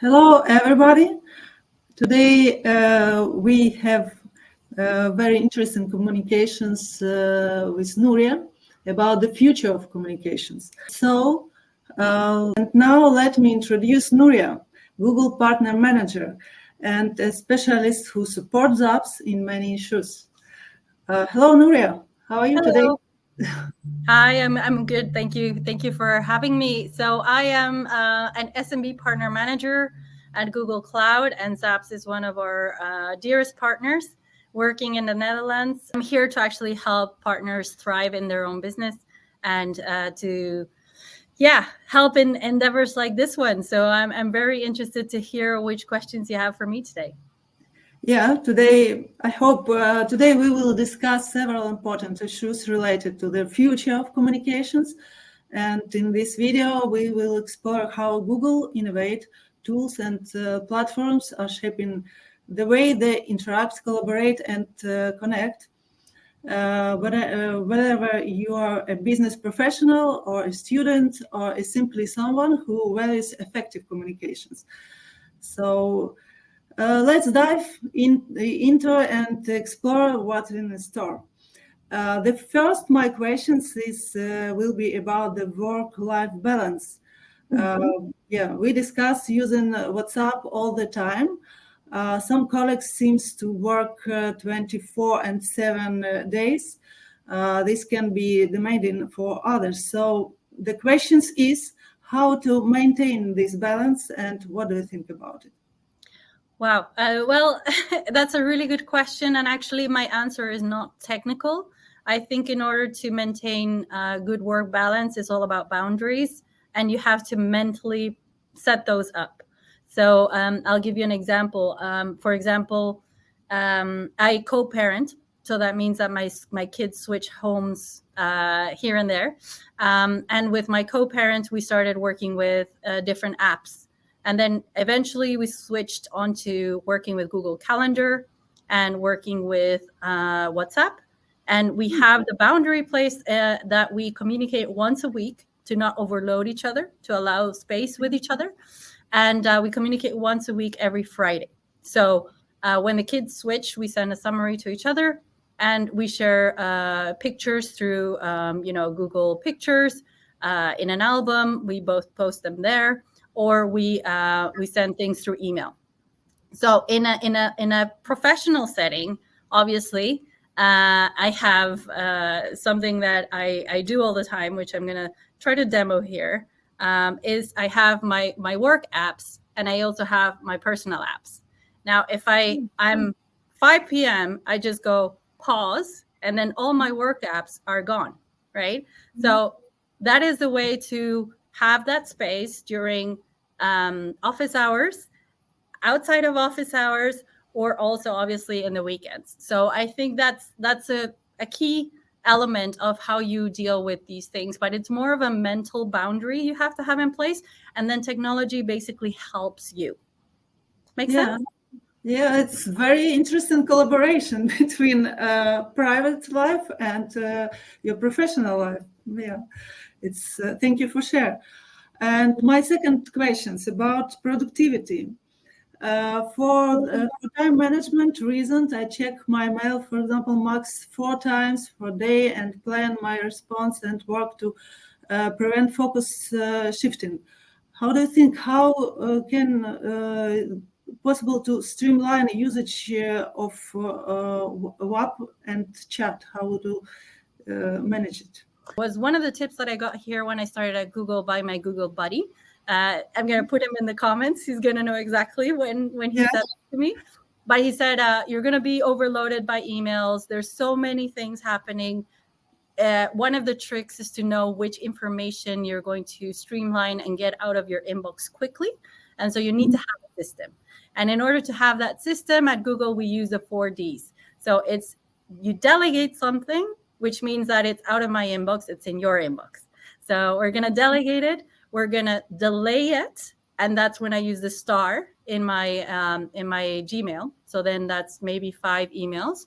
Hello, everybody. Today we have very interesting communications with Nuria about the future of communications. And now let me introduce Nuria, Google Partner Manager and a specialist who supports Zzapps in many issues. Hello, Nuria. How are you today? Hi, I'm good. Thank you. Thank you for having me. So I am an SMB partner manager at Google Cloud, and Zzapps is one of our dearest partners working in the Netherlands. I'm here to actually help partners thrive in their own business and to help in endeavors like this one. So I'm very interested to hear which questions you have for me today. Yeah, today today we will discuss several important issues related to the future of communications. And in this video, we will explore how Google innovate tools and platforms are shaping the way they interact, collaborate, and connect. Whether you are a business professional or a student or simply someone who values effective communications. So let's dive into and explore what's in the store. The first my questions will be about the work-life balance. We discuss using WhatsApp all the time. Some colleagues seems to work 24 and 7 days. This can be demanding for others. So the questions is how to maintain this balance and what do you think about it? Wow. Well, that's a really good question. And actually, my answer is not technical. I think in order to maintain good work balance, it's all about boundaries, and you have to mentally set those up. So I'll give you an example. For example, I co-parent. So that means that my kids switch homes here and there. And with my co-parent, we started working with different apps. And then eventually we switched onto working with Google Calendar and working with WhatsApp. And we have the boundary place that we communicate once a week to not overload each other, to allow space with each other. And we communicate once a week every Friday. So when the kids switch, we send a summary to each other and we share pictures through, Google Pictures in an album. We both post them there. Or we send things through email. So in a professional setting, obviously, I have something that I do all the time, which I'm going to try to demo here. Is I have my work apps and I also have my personal apps. Now, if I'm 5 p.m., I just go pause, and then all my work apps are gone, right? Mm-hmm. So that is the way to have that space during office hours, outside of office hours, or also obviously in the weekends. So I think that's a key element of how you deal with these things, but it's more of a mental boundary you have to have in place, and then technology basically helps you. Make sense? Yeah, it's very interesting collaboration between private life and your professional life. Yeah, it's thank you for sharing. And my second question is about productivity. For time management reasons, I check my mail, for example, max 4 times per day and plan my response and work to prevent focus shifting. How do you think can possible to streamline usage of WhatsApp and chat? How to manage it? Was one of the tips that I got here when I started at Google by my Google buddy. I'm going to put him in the comments. He's going to know exactly when he said that to me. But he said, you're going to be overloaded by emails. There's so many things happening. One of the tricks is to know which information you're going to streamline and get out of your inbox quickly. And so you need to have a system. And in order to have that system at Google, we use the 4 Ds. So it's you delegate something, which means that it's out of my inbox, it's in your inbox. So we're going to delegate it. We're going to delay it. And that's when I use the star in my Gmail. So then that's maybe 5 emails.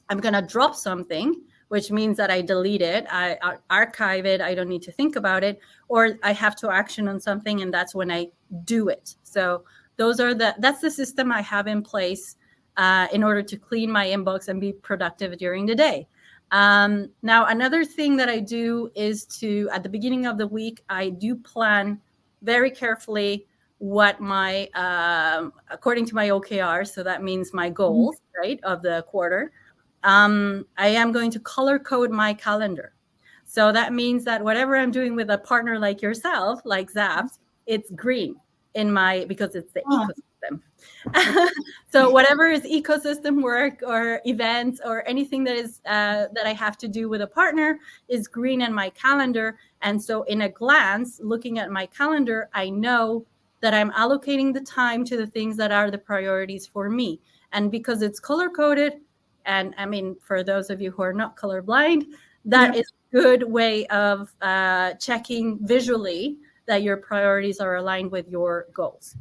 I'm going to drop something, which means that I delete it, I archive it, I don't need to think about it, or I have to action on something, and that's when I do it. So that's the system I have in place in order to clean my inbox and be productive during the day. Now, another thing that I do is at the beginning of the week, I do plan very carefully what my, according to my OKR, so that means my goals, right, of the quarter. I am going to color code my calendar. So that means that whatever I'm doing with a partner like yourself, like Zzapps, it's green because it's the ecosystem. So whatever is ecosystem work or events or anything that is that I have to do with a partner is green in my calendar. And so in a glance, looking at my calendar, I know that I'm allocating the time to the things that are the priorities for me. And because it's color coded, and I mean, for those of you who are not colorblind, that is a good way of checking visually that your priorities are aligned with your goals.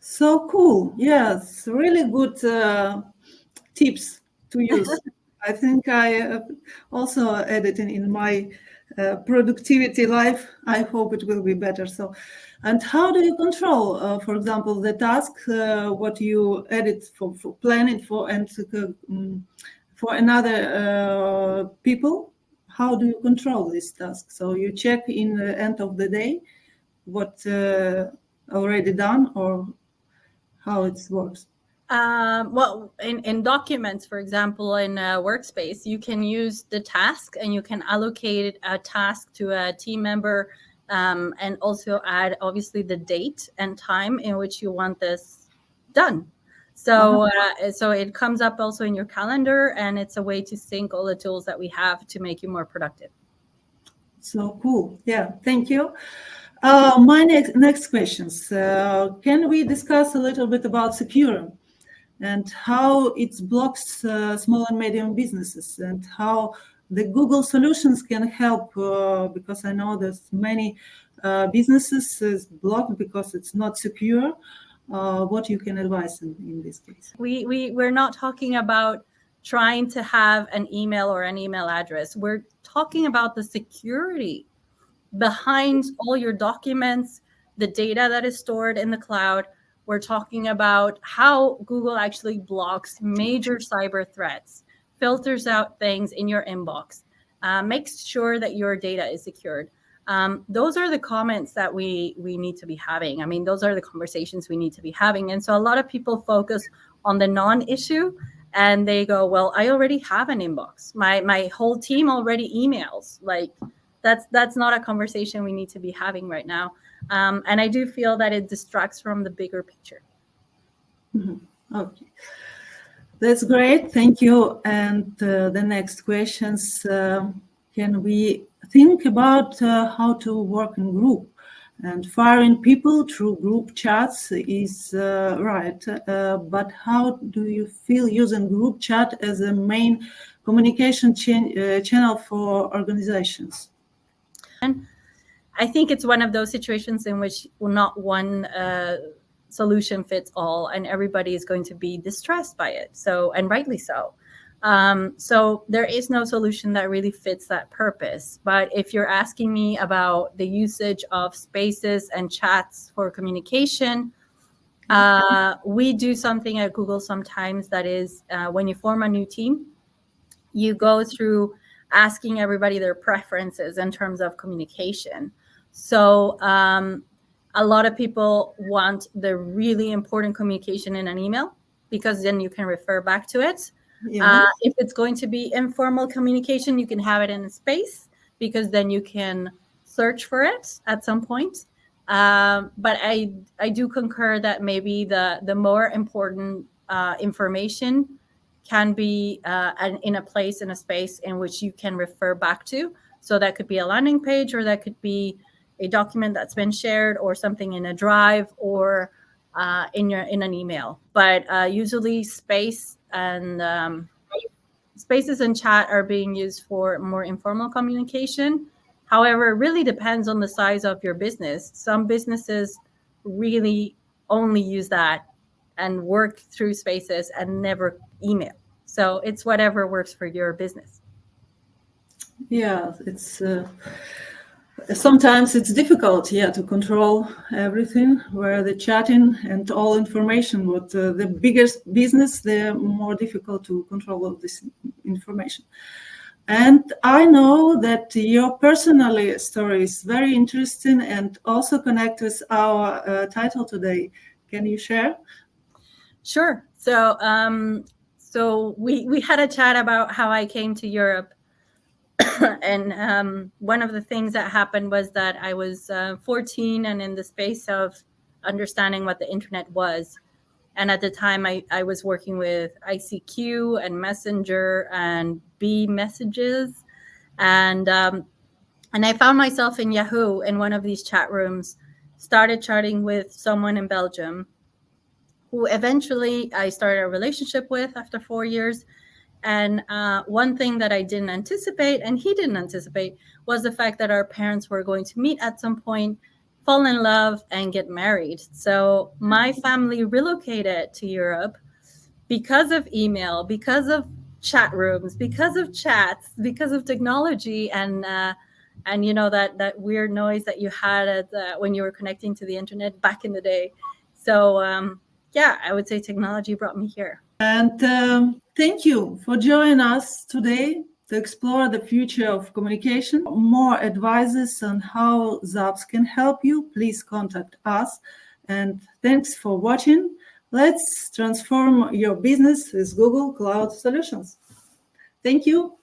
So cool. Yes, really good tips to use. I think I also added in my productivity life. I hope it will be better. So, and how do you control, for example, the task, what you edit for planning for, and for another people? How do you control this task? So you check in the end of the day what already done, or how it works? Well, in documents, for example, in Workspace, you can use the task and you can allocate a task to a team member, and also add, obviously, the date and time in which you want this done. So, so it comes up also in your calendar, and it's a way to sync all the tools that we have to make you more productive. So cool. Yeah, thank you. My next questions. Can we discuss a little bit about secure and how it blocks small and medium businesses, and how the Google solutions can help? Because I know there's many businesses is blocked because it's not secure. What you can advise in this case? We're not talking about trying to have an email or an email address. We're talking about the security behind all your documents, the data that is stored in the cloud. We're talking about how Google actually blocks major cyber threats, filters out things in your inbox, makes sure that your data is secured. Those are the comments that we need to be having. I mean, those are the conversations we need to be having. And so a lot of people focus on the non-issue, and they go, well, I already have an inbox. My whole team already emails. Like, that's not a conversation we need to be having right now. And I do feel that it distracts from the bigger picture. Mm-hmm. Okay. That's great. Thank you. And the next questions, can we think about how to work in group? And firing people through group chats is right. But how do you feel using group chat as a main communication channel for organizations? And I think it's one of those situations in which not one solution fits all, and everybody is going to be distressed by it. So, and rightly so. So there is no solution that really fits that purpose. But if you're asking me about the usage of spaces and chats for communication, we do something at Google sometimes that is when you form a new team, you go through asking everybody their preferences in terms of communication. So a lot of people want the really important communication in an email, because then you can refer back to it. Yeah. If it's going to be informal communication, you can have it in a space, because then you can search for it at some point. But I do concur that maybe the more important information can be in a place, in a space in which you can refer back to. So that could be a landing page, or that could be a document that's been shared, or something in a drive, or in an email. But usually spaces and chat are being used for more informal communication. However, it really depends on the size of your business. Some businesses really only use that and work through spaces and never email. So it's whatever works for your business. Yeah, it's sometimes it's difficult, to control everything. Where the chatting and all information, but the biggest business, they're more difficult to control all this information. And I know that your personal story is very interesting and also connect with our title today. Can you share? Sure. So we had a chat about how I came to Europe, and one of the things that happened was that I was 14 and in the space of understanding what the internet was. And at the time, I was working with ICQ and Messenger and B messages, and I found myself in Yahoo in one of these chat rooms. Started chatting with someone in Belgium, who eventually I started a relationship with after 4 years. And one thing that I didn't anticipate, and he didn't anticipate, was the fact that our parents were going to meet at some point, fall in love, and get married. So my family relocated to Europe because of email, because of chat rooms, because of chats, because of technology, and you know that weird noise that you had when you were connecting to the internet back in the day. So yeah, I would say technology brought me here. And thank you for joining us today to explore the future of communication. More advices on how Zzapps can help you, please contact us. And thanks for watching. Let's transform your business with Google Cloud Solutions. Thank you.